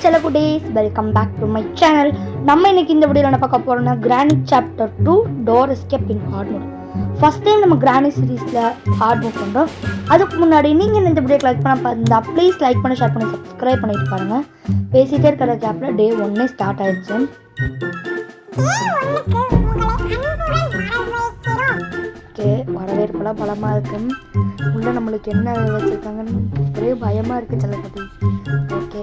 செல்லகுட்டீஸ், welcome back to my channel. நம்ம இன்னைக்கு இந்த வீடியோவில் என்ன பார்க்க போறோம்னா Granny chapter 2 door escape in hard mode. First time நம்ம கிரானி சீரீஸில் ஹார்ட் மோட் பண்ணுறோம். அதுக்கு முன்னாடி நீங்கள் இந்த வீடியோக்கு லைக் பண்ண பார்த்தா ப்ளீஸ் லைக் பண்ணி ஷேர் பண்ணி சப்ஸ்கிரைப் பண்ணிட்டு பாருங்கள். பேசிகிட்டே இருக்கிற கேப்பில் டே 1 ஸ்டார்ட் ஆயிடுச்சு. ஓகே, வரவேற்பெல்லாம் பலமாக இருக்கு. உள்ள நம்மளுக்கு என்ன வச்சுருக்காங்கன்னு ஒரே பயமாக இருக்குது செல்லகுட்டி. ஓகே,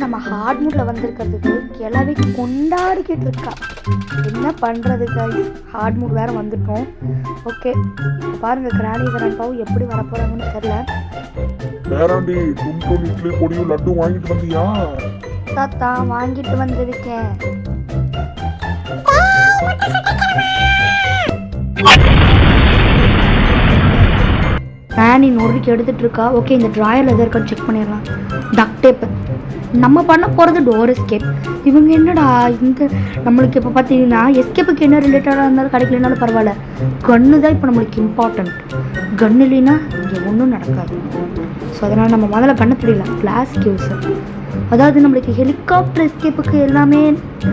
நம்ம ஹார்ட் மூட்ல வந்திருக்கிறதுக்கு கிளவி கொண்டாடிக்கிட்டு இருக்கா. என்ன பண்றது guys, ஹார்ட் மூட் வேற வந்துட்டோம். ஓகே, பாருங்க கிரானி கிராண்ட்பாவும் எப்படி வரப்போறாங்கன்னு தெரியல. பேராண்டி துண்டு இட்லி பொடியும் லட்டு வாங்கிட்டு வந்தியா? தாத்தா வாங்கிட்டு வந்திருக்கேன். கிரானி நொறுக்கி எடுத்துட்டு இருக்கா. ஓகே, இந்த ட்ராயர்ல எது இருக்கான்னு செக் பண்ணிடலாம். டக் டேப். நம்ம பண்ண போகிறது டோர் எஸ்கேப். இவங்க என்னடா இந்த நம்மளுக்கு இப்போ பார்த்தீங்கன்னா எஸ்கேப்புக்கு என்ன ரிலேட்டடாக இருந்தாலும் கிடைக்கலனாலும் பரவாயில்ல, கன்று தான் இப்போ நம்மளுக்கு இம்பார்ட்டண்ட். கன்று இல்லைன்னா இங்கே ஒன்றும் நடக்காது. ஸோ அதனால் நம்ம முதல்ல கண்ணை தெரியலாம். கிளாஸ் கியூஸ், அதாவது நம்மளுக்கு ஹெலிகாப்டர் எஸ்கேப்புக்கு எல்லாமே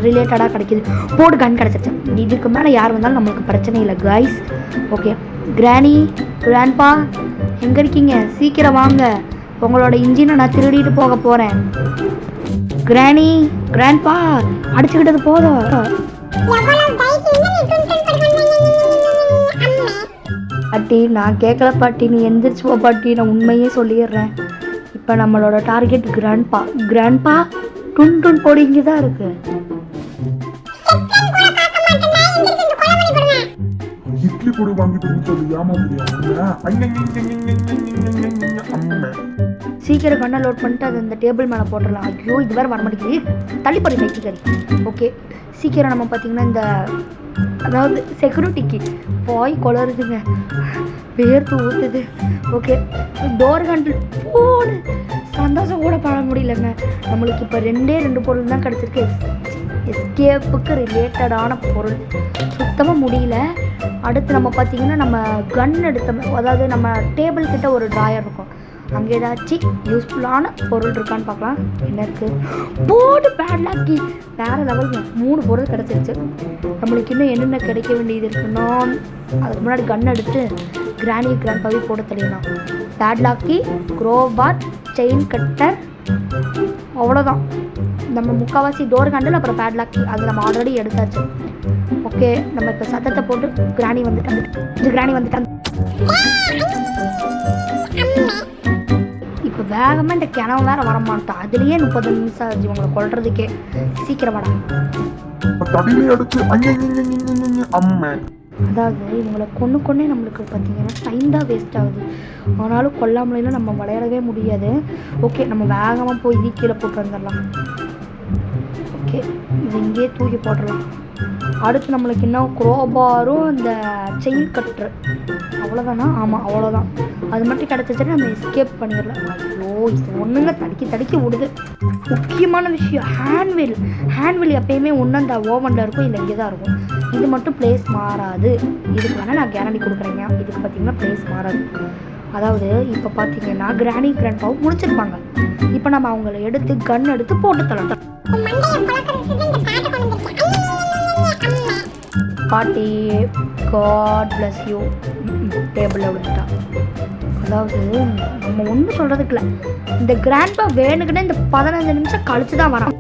ரிலேட்டடாக கிடைக்கிது. போடு, கன் கிடச்சிருச்சு. இதுக்கு மேலே யார் வந்தாலும் நம்மளுக்கு பிரச்சனை இல்லை கைஸ். ஓகே, கிரானி கிராண்ட்பா எங்கே இருக்கீங்க? சீக்கிரம் வாங்க, உங்களோட இன்ஜினை நான் திருடிட்டு போக போகிறேன். கிரானி கிராண்ட்பா அடிச்சுக்கிட்டது போதும். பாட்டி நான் கேட்கல பாட்டி, நீ எந்திரிச்சு போ பாட்டி, நான் உண்மையே சொல்லிடுறேன். இப்போ நம்மளோட டார்கெட் கிராண்ட்பா. கிராண்ட்பா டுன் டுன் பொடி இங்கே தான் இருக்கு. இட்லி பொடி வாங்கிட்டு சொல்லி ஏமாத்தியா? சீக்கிரம் கண்ணை லோட் பண்ணிட்டு அதை இந்த டேபிள் மேலே போட்டுடலாம். ஐயோ, இது வேறு வர மாட்டேங்குது. தள்ளிப்படி மைக்கி கறி. ஓகே, சீக்கிரம் நம்ம பார்த்தீங்கன்னா இந்த அதாவது செக்யூரிட்டிக்கு போய் கொளருதுங்க, வேர்த்து ஊற்றுது. ஓகே, டோர் ஹேண்டில் போடு. சந்தோஷம் கூட பண்ண முடியலங்க. நம்மளுக்கு இப்போ ரெண்டு பொருள் தான் கிடச்சிருக்கு. எஸ்கேப்புக்கு ரிலேட்டடான பொருள் சுத்தமாக முடியல. அடுத்து நம்ம பார்த்திங்கன்னா நம்ம கன் எடுத்தோம், அதாவது நம்ம டேபிள் கிட்ட ஒரு ட்ராயர் இருக்கும், அங்கே ஏதாச்சும் யூஸ்ஃபுல்லான பொருள் இருக்கான்னு பார்க்கலாம். என்ன இருக்குது? போர்டு பேட்லாக்கி வேறு லெவலுங்க. 3 பொருள் கிடச்சிருச்சு. நம்மளுக்கு இன்னும் என்னென்ன கிடைக்க வேண்டியது இருக்குன்னா, அதுக்கு முன்னாடி கன் எடுத்து கிரானி கிராண்ட்பாவை போட தெரியலாம். பேட்லாக்கி, க்ரோபார், செயின் கட்டர், அவ்வளோதான். நம்ம முக்கால்வாசி டோர் ஹேண்டில் அப்புறம் பேட்லாக்கி அது நம்ம ஆல்ரெடி எடுத்தாச்சு. ஓகே, நம்ம இப்போ சத்தத்தை போட்டு கிரானி வந்துட்டாங்க. இப்போ வேகமாக இந்த கிணவு வேற வரமாட்டோம். அதுலேயே 30 நிமிஷம் ஆச்சு இவங்களை கொள்றதுக்கே. சீக்கிரம் வாடா. அதாவது இவங்களை கொன்னே நம்மளுக்கு பார்த்தீங்கன்னா டைம் தான் வேஸ்ட் ஆகுது. ஆனாலும் கொல்லாமலாம் நம்ம விளையாடவே முடியாது. ஓகே, நம்ம வேகமாக போய் இது கீழே போட்டு வந்துடலாம். ஓகே, இது இங்கேயே தூக்கி போட்டுடலாம். அடுத்து நம்மளுக்கு இன்னும் க்ரோபாரும் இந்த செயின் கட்டுரு, அவ்வளோதானா? ஆமாம், அவ்வளோதான். அது மட்டும் கிடச்சிச்சுன்னா நம்ம எஸ்கேப் பண்ணிடலாம். ஐயோ, இது ஒன்றுங்க தடுக்கி விடுது. முக்கியமான விஷயம் ஹேண்ட்வில் எப்பயுமே ஒன்று அந்த ஓவனில் இருக்கும், இல்லை இங்கே தான் இருக்கும். இது மட்டும் பிளேஸ் மாறாது. இதுக்கு வேணால் நான் கேரண்டி கொடுக்குறேங்க. இதுக்கு பார்த்தீங்கன்னா பிளேஸ் மாறாது. அதாவது இப்போ பார்த்தீங்கன்னா கிரானி கிராண்ட்பாவும் முடிச்சிருப்பாங்க. இப்போ நம்ம அவங்கள எடுத்து கன் எடுத்து போட்டு தரலாம். பாட்டி காட் பிளஸ் யூ. டேபிளில் விழுந்துட்டா. அதாவது நம்ம ஒன்றும் சொல்கிறதுக்கு இல்லை, இந்த கிராண்ட்பா வேணுக்குன்னு இந்த 15 நிமிஷம் கழிச்சு தான் வரான்.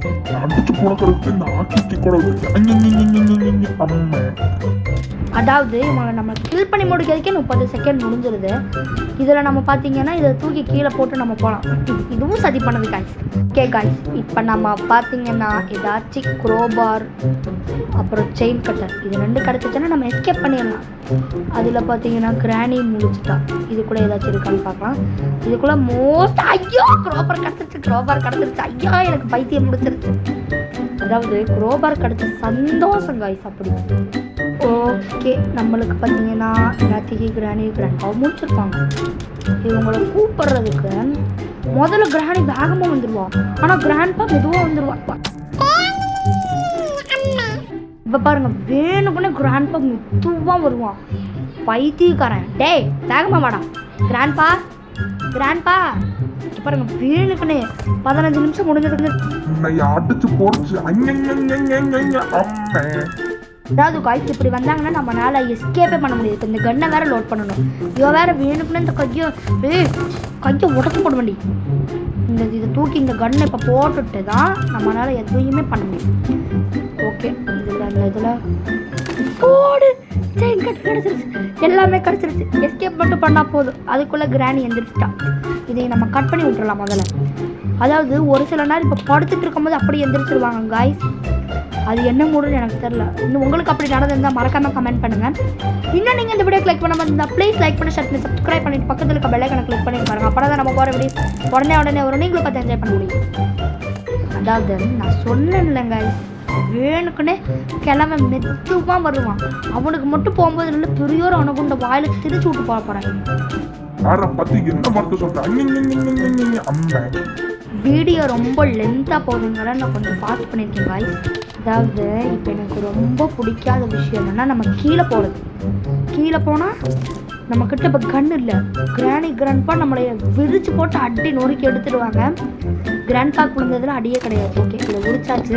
அதாவது இவங்க நம்ம கில் பண்ணி முடிக்கிறதுக்கே 30 செகண்ட் முடிஞ்சிருது. இதில் நம்ம பார்த்தீங்கன்னா இதை தூக்கி கீழே போட்டு நம்ம போகலாம். இதுவும் சதி பண்ணது காய்ஸ். ஓகே காய்ஸ், இப்போ நம்ம பார்த்தீங்கன்னா ஏதாச்சும் க்ரோபார் அப்புறம் செயின் கட்டர் இது 2 கிடச்சிச்சுன்னா நம்ம எஸ்கேப் பண்ணிடலாம். அதில் பார்த்தீங்கன்னா கிரானி முடிச்சுட்டா. இது கூட ஏதாச்சும் இருக்கான்னு பார்க்கலாம். இதுக்குள்ளே மோஸ்ட் ஐயோ க்ரோபார் கிடச்சிருச்சு. ஐயோ, எனக்கு பைத்தியம் முடிச்சிருச்சு. அதாவது க்ரோபார் கிடச்ச சந்தோஷம் காய்ஸ் அப்படி. ஓகே, நம்மளுக்கு பார்த்தீங்கன்னா எல்லாத்தையும் கிரானி கிராண்ட்பாவை முடிச்சிருப்பாங்க. இவங்களை கூப்பிட்றதுக்கு முதல்ல கிரானி வேகமாக வந்துடுவான், ஆனால் கிராண்ட்பா மெதுவாக வந்துடுவான். இப்போ பாருங்கள், வேணுக்குன்னே கிராண்ட்பா மெதுவாக வருவான். பைத்தியக்காரன். டேய் வேகமா வாடா. கிராண்ட்பா பாருங்க, வேணுக்குன்னு 15 நிமிஷம் முடிஞ்சதுக்கு உன்னை அடிச்சு போடுச்சு அதாவது காய்ச்சி இப்படி வந்தாங்கன்னா நம்மளால எஸ்கேப்பே பண்ண முடியாது. இப்போ இந்த கன்னை வேற லோட் பண்ணணும். இவ வேற வேணுக்குன்னு இந்த கையை உடச்சு போட வேண்டி. இதை தூக்கி இந்த கன்னை இப்போ போட்டுட்டு தான் நம்மளால எதுவுமே பண்ண முடியும். ஓகே, இதில் போடு கிடச்சிருச்சு, எல்லாமே கிடச்சிருச்சு. எஸ்கேப் மட்டும் பண்ணால் போதும். அதுக்குள்ளே கிராணி எந்திரிச்சிட்டா. இதை நம்ம கட் பண்ணி விட்டுறலாம் முதல்ல. அதாவது ஒரு சில நேரம் இப்போ படுத்துட்டு இருக்கும்போது அப்படி எந்திரிச்சிருவாங்க காய்ஸ். அது என்ன மூடுன்னு எனக்கு தெரியல. இன்னும் உங்களுக்கு அப்படி நடந்திருந்தால் மறக்காம கமெண்ட் பண்ணுங்கள். இன்னும் நீங்கள் இந்த வீடியோ கிளிக் பண்ண மாதிரி இருந்தால் ப்ளீஸ் லைக் பண்ணி ஷேர் பண்ணி சப்ஸ்கிரைப் பண்ணிட்டு பக்கத்தில் இருக்க பெல் ஐகானை கிளிக் பண்ணி பாருங்கள். அப்போ தான் நம்ம போகிற வீடியோ உடனே வரும். நீங்களும் பார்த்து என்ஜாய் பண்ண முடியும். அதாவது நான் சொன்னேன் இல்லைங்க, வேணுக்குன்னே கிழமை மெதுவாக வருவான். அவனுக்கு மட்டும் போகும்போது நல்ல பெரியோர் அணுகுண்ட வாயில திரிச்சு விட்டு போக போகிறேன். வீடியோ ரொம்ப லென்த்தாக போகுதுங்கிற நான் கொஞ்சம் ஃபாஸ்ட் பண்ணியிருக்கேன் காய்ஸ். அதாவது இப்போ எனக்கு ரொம்ப பிடிக்காத விஷயம் என்னென்னா நம்ம கீழே போகிறது. கீழே போனால் நம்மக்கிட்ட இப்போ கன் இல்லை. கிராண்ட்பா நம்மளை விரிச்சு போட்டு அடி நொறுக்கி எடுத்துடுவாங்க. கிராண்ட்பாக்கு விழுந்ததில் அடியே கிடையாது. ஓகே, இதை உரிச்சாச்சு.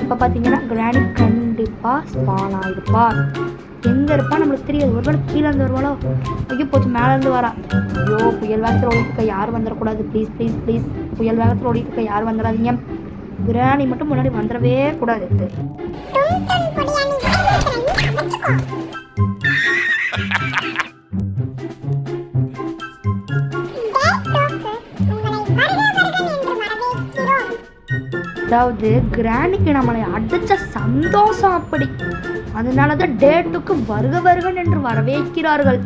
இப்போ பார்த்தீங்கன்னா கிராணி கண்டிப்பாக ஸ்பான் ஆகிருப்பா. எங்கே இருப்பா நம்மளுக்கு தெரியாது. ஒருவேளை கீழே இருந்து வருவாளோ? ஐயோ போச்சு, மேலேருந்து வரா. ஐயோ, புயல் வேகத்தில் ஓடிட்டு யாரும் வந்துடக்கூடாது. ப்ளீஸ் புயல் வேகத்தில் ஓடிட்டு யாரும் வந்துடாதீங்க. கிராணி மட்டும் முன்னாடி வந்துடவே கூடாது. அதாவது கிராணிக்கு நம்மளை அடிச்ச சந்தோஷம் அப்படி. அதனால தான் டேட்டுக்கு வருக என்று வரவேற்கிறார்கள்.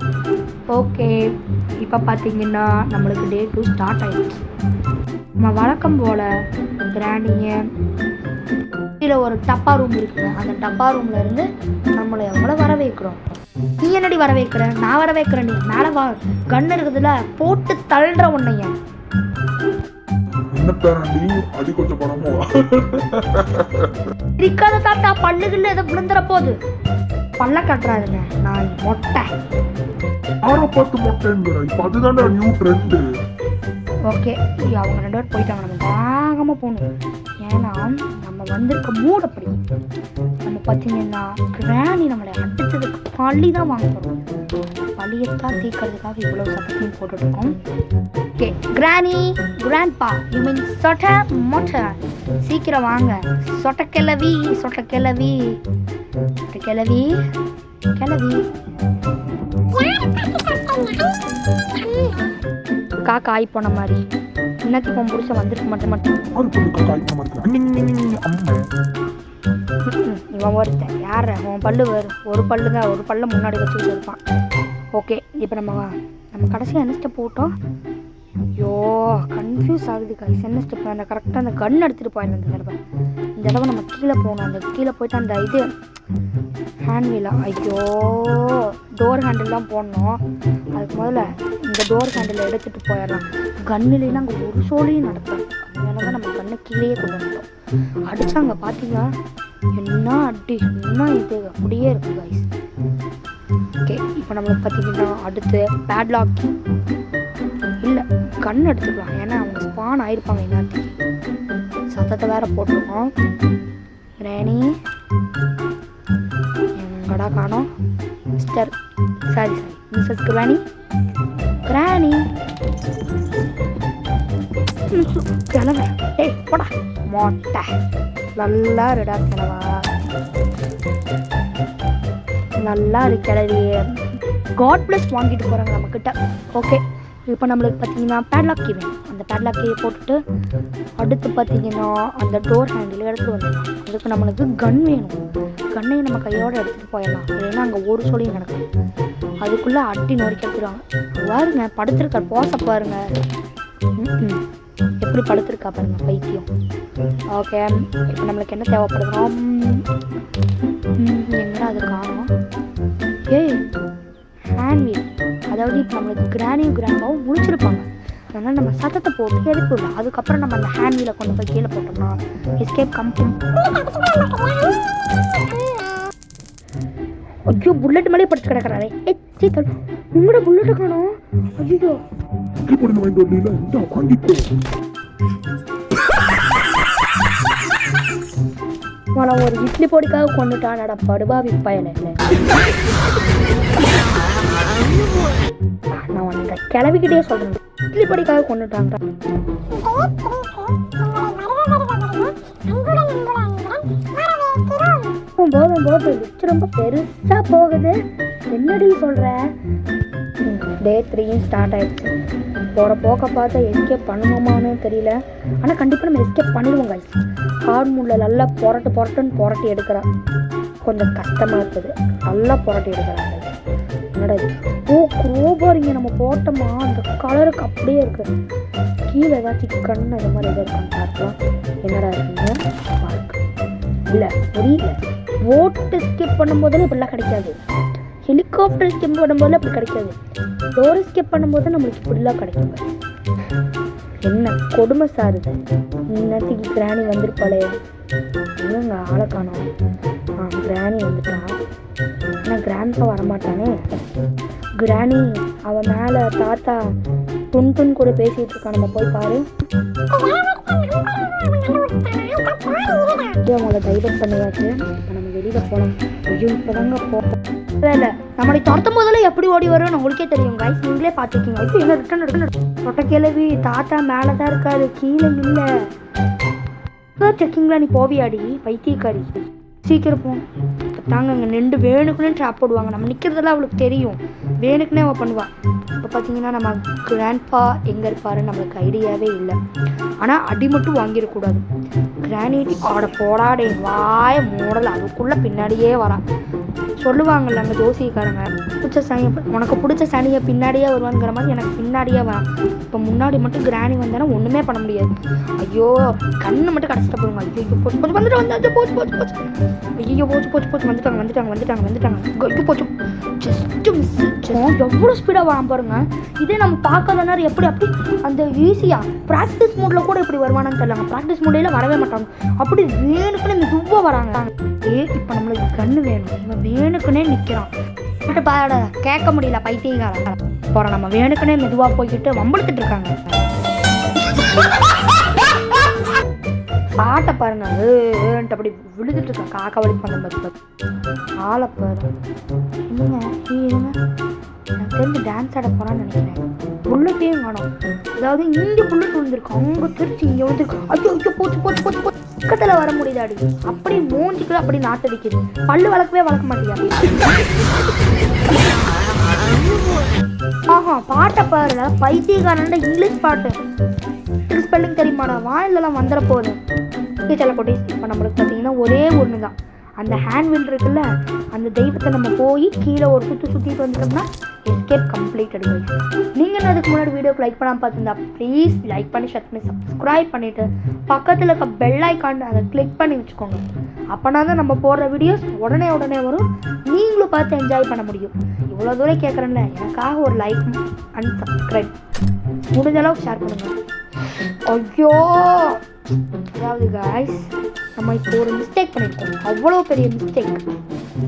ஓகே, இப்போ பார்த்தீங்கன்னா நம்மளுக்கு டே 2 ஸ்டார்ட் ஆயிடுச்சு. நம்ம வழக்கம் போல் கிராணியை கீழே ஒரு டப்பா ரூம் இருக்குங்க. அந்த டப்பா ரூம்ல இருந்து நம்மளை எவ்வளோ வர வைக்கிறோம். நீ என்னடி வர வைக்கிற? நான் வர வைக்கிறேன். நீ மேலே வா, கண்ணு இருக்குதுல போட்டு தள்ளுற உன்னைய. அடி கொஞ்சம் பணமோ இருக்காத தாத்தா, பல்லுகள்ல எதை விழுந்துற போது பல்ல கட்டுறாதுங்க. நான் மொட்டை பார்த்து மொட்டைங்கிற. இப்போ அதுதானே நியூ ட்ரெண்ட். ஓகே, அவங்க 2 பேர் போயிட்டாங்க. நம்ம வேகமாக போகணும். ஏன்னா நம்ம வந்திருக்க மூட் அப்படி. நம்ம பார்த்தீங்கன்னா கிராணி நம்மளை அடிச்சதுக்கு பள்ளி தான் வாங்க போகிறோம். பள்ளியத்தான் தீக்கிறதுக்காக இவ்வளோ சத்தத்தையும் போட்டுட்ருக்கோம். ஓகே, கிராண்ட்பா யூ மீன் சொட்ட மொட்டை, சீக்கிரம் வாங்க. சொட்ட கிளவி காக்கா ஆய் போன மாதிரி. இன்னத்துக்கு உன் புருஷன் வந்திருக்க மாட்டேன். இவன் ஒருத்தன் யார்? உன் பல்லு வரும். ஒரு பல்லு தான், ஒரு பல்ல முன்னாடி வச்சுக்கிட்டு இருப்பான். ஓகே, இப்போ நம்ம கடைசியாக என்ன ஸ்டெப் போட்டோம்? ஐயோ கன்ஃபியூஸ் ஆகுது கைஸ். என்ன ஸ்டெப்? அந்த கரெக்டாக அந்த கன் எடுத்துகிட்டு போயிருந்தேன். இந்த தடவை நம்ம கீழே போகணும். அந்த கீழே போயிட்டு அந்த இது ஹேண்ட்வீலா, ஐயோ டோர் ஹேண்டில்லாம் போடணும். அதுக்கு முதல்ல இந்த டோர் ஹேண்டில் எடுத்துகிட்டு போயிடலாம். கன்னுலாம் அங்கே ஒரு சோழியும் நடக்கும். அதனால தான் நம்ம கண்ணை கீழேயே கொண்டு வந்துட்டோம். அடித்தாங்க பார்த்தீங்கன்னா என்ன அடி, என்ன இது அப்படியே இருக்குது கைஸ். ஓகே, இப்போ நம்மளுக்கு பார்த்தீங்கன்னா அடுத்து பேட்லாக் இல்லை கண் எடுத்துக்கலாம். ஏன்னா அவங்க ஸ்பான் ஆகிருப்பாங்க. எல்லாத்துக்கு சத்தத்தை வேற போட்டிருக்கோம். கிராணி எங்கடா காணோம்? சாரி மிஸ்ஸஸ் கிராணி கிளம்ப. டேய் போடா மொட்டை, நல்லா இருடா கிளவா, நல்லா இருக்கு கிளவி. காட் பிளஸ் வாங்கிட்டு போகிறாங்க நம்மக்கிட்ட. ஓகே, இப்போ நம்மளுக்கு பார்த்தீங்கன்னா பேட்லாக் கீ வேணும். அந்த பேட்லாக் கீயை போட்டுட்டு அடுத்து பார்த்தீங்கன்னா அந்த டோர் ஹேண்டில் எடுத்துகிட்டு வந்துடலாம். அதுக்கு நம்மளுக்கு கன் வேணும். கண்ணையும் நம்ம கையோடு எடுத்துகிட்டு போயிடலாம். இல்லைன்னா அங்கே ஒரு சொல்லியும் நடக்கும். அதுக்குள்ளே அட்டி நொறுக்கி எடுத்துருவாங்க. பாருங்க படுத்துருக்க போச பாருங்க, எப்படி படுத்துருக்கா பாருங்க பைத்தியம். ஓகே, இப்போ நம்மளுக்கு என்ன தேவைப்படுகிறோம்? எங்கடா அது காணும்? ஏய் ஹேண்ட்வீல். அதாவது இப்போ நம்மளுக்கு கிராணியும் கிராண்டாவும் முடிச்சிருப்பாங்க. அதனால் நம்ம சத்தத்தை போட்டு எடுத்துடல. அதுக்கப்புறம் நம்ம அந்த ஹேண்ட்வீலை கொண்டு போய் கீழே போட்டோம்னா எஸ்கேப் கம்பெனி. ஐயோ புல்லட் மேலே படுத்து கிடக்கிறாரே. சீக்கிரம் உங்களோட புல்லட்டு காணோம். ஐயோ இட்லி பொடி வாங்கிட்டு வரல இந்த வாங்கிக்கோ. நான் ஒரு இட்லி பொடிக்காக கொண்டுட்டானடா படுபாவி பயல. நான் உனக்கு கிளவிக்கிட்டே சொல்றேன், இட்லி பொடிக்காக கொண்டுட்டாங்க. போதும் போதும் லிஸ்ட் ரொம்ப பெருசா போகுது. என்னடி சொல்ற? டே 3 ஸ்டார்ட் ஆயிடுச்சு. போகிற போக்க பார்த்தா எஸ்கேப் பண்ணுவோமான்னு தெரியல. ஆனால் கண்டிப்பாக நம்ம எஸ்கேப் பண்ணிடுவோம் கைஸ். ஹார்ட் மூடில் நல்லா புரட்டி எடுக்கிறா. கொஞ்சம் கஷ்டமாக இருக்குது. நல்லா புரட்டி எடுக்கிறாங்க. என்னடா இது? ஓ குரோபாரிங்க நம்ம போட்டோமா அந்த கலருக்கு அப்படியே இருக்குது. கீழே ஏதாச்சும் கண் அது மாதிரி எதாவது இருக்கான்னு பார்க்கலாம். என்னடா இருக்குங்க பார்க்க இல்லை புரியல. ஓட்டு ஸ்கிப் பண்ணும்போதெல்லாம் இப்படிலாம் கிடைக்காது. ஹெலிகாப்டர் ஸ்கிப் பண்ணும்போது அப்படி கிடைக்காது. டோர் ஸ்கிப் பண்ணும்போது நம்மளுக்கு இப்படிலாம் கிடைக்குங்க. என்ன கொடுமை சார் இது. இன்னத்துக்கு கிராணி வந்திருப்பாளே. இல்லைங்க ஆளை காணோம். கிராணி வந்துட்டான். ஆனால் கிராண்ட்பா வரமாட்டானே. கிராணி அவன் மேலே தாத்தா துன் கூட பேசிகிட்டு இருக்கான். நம்ம போய் பாரு. அவங்கள டைவர்ட் பண்ணியாச்சு. இப்போ நம்ம வெளியில் போகலாம். ஐயோ இப்போதாங்க போகிறோம். இல்லை நம்மளை துரத்தும் போதெல்லாம் எப்படி ஓடி வரும்னு உங்களுக்கே தெரியும் கைஸ். நீங்களே பார்த்துருக்கீங்க. ஐயோ என்ன ரிட்டன் தொட்ட கிளவி தாத்தா மேலே தான் இருக்காரு, கீழே இல்லை. செக்கிங்லாம் நீ போவியாடி பைத்தியக்காரி. சீக்கிரம் போ. தாங்க அங்கே நின்று வேணுக்குன்னே ட்ராப் போடுவாங்க. நம்ம நிற்கிறதெல்லாம் அவளுக்கு தெரியும். வேணுக்குன்னே அவள் பண்ணுவாள். இப்போ பார்த்தீங்கன்னா நம்ம கிராண்ட்பா எங்கே இருப்பாருன்னு நம்மளுக்கு ஐடியாவே இல்லை. ஆனால் அடி மட்டும் வாங்கிடக்கூடாது. கிரானிட்டி ஆட போடாடே வாய மூடலை. அதுக்குள்ளே பின்னாடியே வரான். சொல்லுவாங்கல்ல அங்கே ஜோசிக்காரங்க, பிடிச்ச சனி உனக்கு பிடிச்ச சனியை பின்னாடியே வருவாங்கிற மாதிரி எனக்கு பின்னாடியே வரான். இப்போ முன்னாடி மட்டும் கிராணி வந்தாலும் ஒன்றுமே பண்ண முடியாது. ஐயோ கண்ணு மட்டும் கடைசிட்ட போடுங்க. ஐயோ போச்சு போச்சு வந்துட்டு வந்து போச்சு போச்சு போச்சு. ஐயோ போச்சு போச்சு போச்சு வந்துட்டாங்க போச்சு. Just miss. எவ்வளோ ஸ்பீடாக வரான் பாருங்க. இதே நம்ம பார்க்காத நேரம் எப்படி அப்படி அந்த ஈஸியாக ப்ராக்டிஸ் மூடில் கூட இப்படி வருவானான்னு தெரியல. ப்ராக்டிஸ் மூடியில் வரவே மாட்டாங்க. அப்படி வேணுக்குன்னு மெதுவாக வராங்க. இப்போ நம்மளுக்கு கண்ணு வேணும். இவன் வேணுக்குன்னே நிற்கிறான். பாட கேட்க முடியல பைத்தியக்காரன். போகிறோம் நம்ம வேணுக்குன்னே மெதுவாக போய்கிட்டு வம்பெடுத்துட்டு இருக்காங்க. பாட்டை பாருங்க அப்படி விழுதுட்டு இருக்கான். காக்கா வழி பண்ண ஆளை பாரு. என்னங்க எனக்கு தெரிஞ்சு டான்ஸ் ஆட போறான்னு நினைக்கிறேன். புல்லட்டையும் காணும். அதாவது இங்கே புல்லட் விழுந்திருக்கும், அங்கே திருச்சி இங்கே வந்துருக்கும். ஐயோ ஐயோ போச்சு போச்சு போச்சு போச்சு. பக்கத்தில் வர முடியுதாடி. அப்படி மூஞ்சிக்குள்ள அப்படி நாட்டடிக்குது. பல்லு வளர்க்கவே வளர்க்க மாட்டியா? ஆஹா பாட்டை பாருல பைத்தியக்காரன். இங்கிலீஷ் பாட்டு ஸ்பெல்லிங் தெரியுமாடா? வாயிலெல்லாம் வந்துட போகுது. சில குட்டீஸ் இப்போ நம்மளுக்கு பார்த்தீங்கன்னா ஒரே ஒன்று தான். அந்த ஹேண்ட் வில் இருக்குல்ல, அந்த தெய்வத்தை நம்ம போய் கீழே ஒரு சுற்றிட்டு வந்துட்டோம்னா எஸ்கேப் கம்ப்ளீட் அடிக்கும். நீங்கள் அதுக்கு முன்னாடி வீடியோக்கு லைக் பண்ணாமல் பார்த்துருந்தா ப்ளீஸ் லைக் பண்ணி ஷேர் பண்ணி சப்ஸ்கிரைப் பண்ணிவிட்டு பக்கத்தில் இருக்க பெல் ஐக்கான் அதை கிளிக் பண்ணி வச்சுக்கோங்க. அப்போனா தான் நம்ம போடுற வீடியோஸ் உடனே வரும். நீங்களும் பார்த்து என்ஜாய் பண்ண முடியும். இவ்வளோ தூரம் கேட்குறேன்ல, எனக்காக ஒரு லைக் அண்ட் சப்ஸ்கிரைப் முடிஞ்ச அளவுக்கு ஷேர் பண்ணுங்கள். ஐயோ அதாவது காய்ஸ் நம்ம இப்போ ஒரு மிஸ்டேக் பண்ணியிருக்கோம். அவ்வளோ பெரிய மிஸ்டேக்.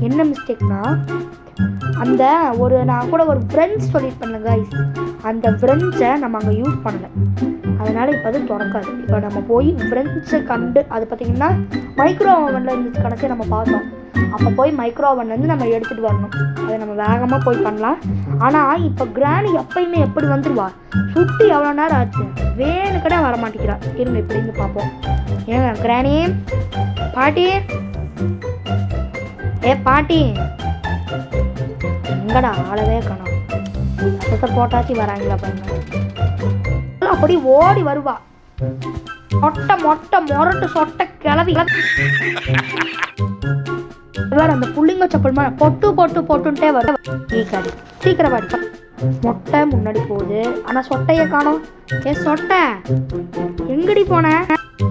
என்ன மிஸ்டேக்னா அந்த நான் கூட ஒரு ஃப்ரெண்ட்ஸ் சொல்லியிருப்பேன்ல காய்ஸ், அந்த ஃப்ரெண்ட்ஸை நம்ம அங்கே யூஸ் பண்ணலை. அதனால் இப்போ அது திறக்காது. இப்போ நம்ம போய் ஃப்ரெண்ட்ஸை கண்டு அது பார்த்திங்கன்னா மைக்ரோ ஓவனில் இருந்துச்சு கடைசியாக நம்ம பார்த்தோம். அப்போ போய் மைக்ரோ ஓவன்லேருந்து நம்ம எடுத்துகிட்டு வரணும். அதை நம்ம வேகமாக போய் பண்ணலாம். ஆனால் இப்போ கிராணி எப்பயுமே எப்படி வந்துடுவா? சுற்றி எவ்வளோ நேரம் ஆச்சு, வேணுக்கடை வர மாட்டேங்கிறா. இருங்க இப்படின்னு பார்ப்போம். ஏங்க கிராணி பாட்டி, பாட்டி எங்கடா ஆளவே காணோம். சத்தத்தை போட்டாச்சு வராங்களா பாருங்க. அப்படி ஓடி வருவா. மொட்டை மொரட்டு சொட்டை கிளவி வேற அந்த புள்ளிங்க சப்பல் பொட்டுன்ட்டே வரும். சீக்கிரம் வாடி. மொட்டை முன்னாடி போகுது. ஆனா சொட்டைய காணோம். சொட்டை எங்கடி போன?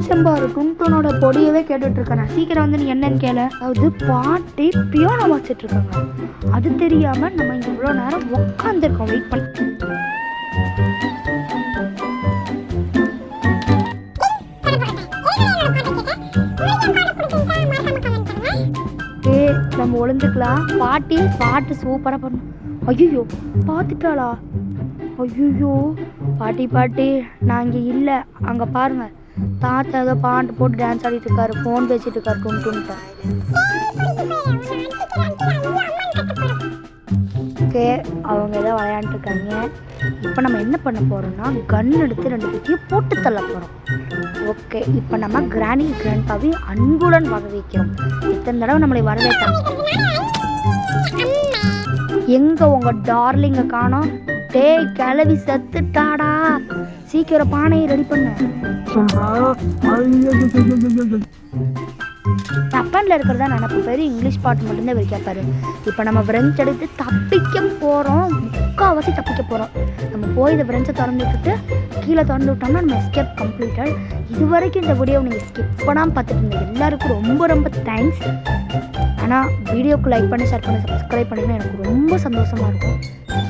செம்பாரு டுன்டனோட பொடியவே கேட்டுட்டு இருக்கேன். சீக்கிரம் வந்து நீ என்னன்னு கேளு. அதாவது பாட்டி பியானோ வச்சுட்டு இருக்காங்க. அது தெரியாம நம்ம இங்க இவ்வளவு நேரம் உட்காந்துருக்கோம் வெயிட் பண்ணி. நம்ம ஒளிஞ்சுக்கலாம். பாட்டு சூப்பரா பண்ணும். ஐயோ பார்த்துட்டாளா? ஐயோ பாட்டி பாட்டி நான் இங்கே இல்லை, அங்கே பாருங்கள் தாத்தா ஏதோ பாட்டு போட்டு டான்ஸ் ஆடிட்டு இருக்காரு, ஃபோன் பேசிட்டு இருக்காரு டுன்ட்டுன்ட்டேன். ஓகே அவங்க ஏதோ விளையாண்டுருக்காங்க. இப்போ நம்ம என்ன பண்ண போகிறோம்னா கன் எடுத்து 2 பேத்தையும் போட்டு தள்ள போகிறோம். ஓகே இப்போ நம்ம கிராணி கிராண்ட்பாவை அன்புடன் வரவேற்கிறோம். இத்தனை தடவை நம்மளை வரவேற்றாங்க. எங்க உங்க டார்லிங்க காணோம்? டேய் கிளவி செத்துட்டாடா, சீக்கிரம் பானையை ரெடி பண்ண. ஜப்பானில் இருக்கிறதா நினப்பு பேர், இங்கிலீஷ் பாட்டு மட்டும்தான் இவர் கேட்பாரு. இப்போ நம்ம ஃப்ரெஞ்ச் எடுத்து தப்பிக்க போகிறோம், முக்கால்வாசி தப்பிக்க போகிறோம். நம்ம போய் இந்த ஃப்ரெஞ்சை திறந்து விட்டுட்டு கீழே திறந்து விட்டோம்னா நம்ம எஸ்கேப் கம்ப்ளீட்டட். இது வரைக்கும் இந்த வீடியோ நீங்கள் ஸ்கிப் பண்ணாமல் பார்த்துட்டு இருந்தீங்க எல்லாருக்கும் ரொம்ப ரொம்ப தேங்க்ஸ். ஆனால் வீடியோக்கு லைக் பண்ணி ஷேர் பண்ணி சப்ஸ்கிரைப் பண்ணிங்கன்னா எனக்கு ரொம்ப சந்தோஷமாக இருக்கும்.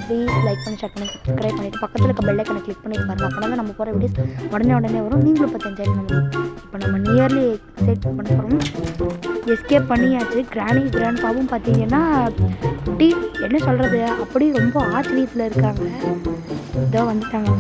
ப்ளீஸ் லைக் பண்ணி ஷேர் பண்ணி சப்ஸ்கிரைப் பண்ணிவிட்டு பக்கத்தில் இருக்க பெல் ஐக்கனை கிளிக் பண்ணி பாருங்கள். அப்போ தான் நம்ம போகிற வீடியோஸ் உடனே வரும். நீங்களும் இப்போ என்ஜாய் பண்ணணும். இப்போ நம்ம நியர்லி எக்ஸைட் பண்ண போகிறோம். எஸ்கேப் பண்ணியாச்சு. கிராணி கிராண்ட்பாவும் பார்த்தீங்கன்னா அப்படி என்ன சொல்கிறது, அப்படி ரொம்ப ஆச்சரியத்தில் இருக்காங்க. இதோ வந்துட்டாங்க.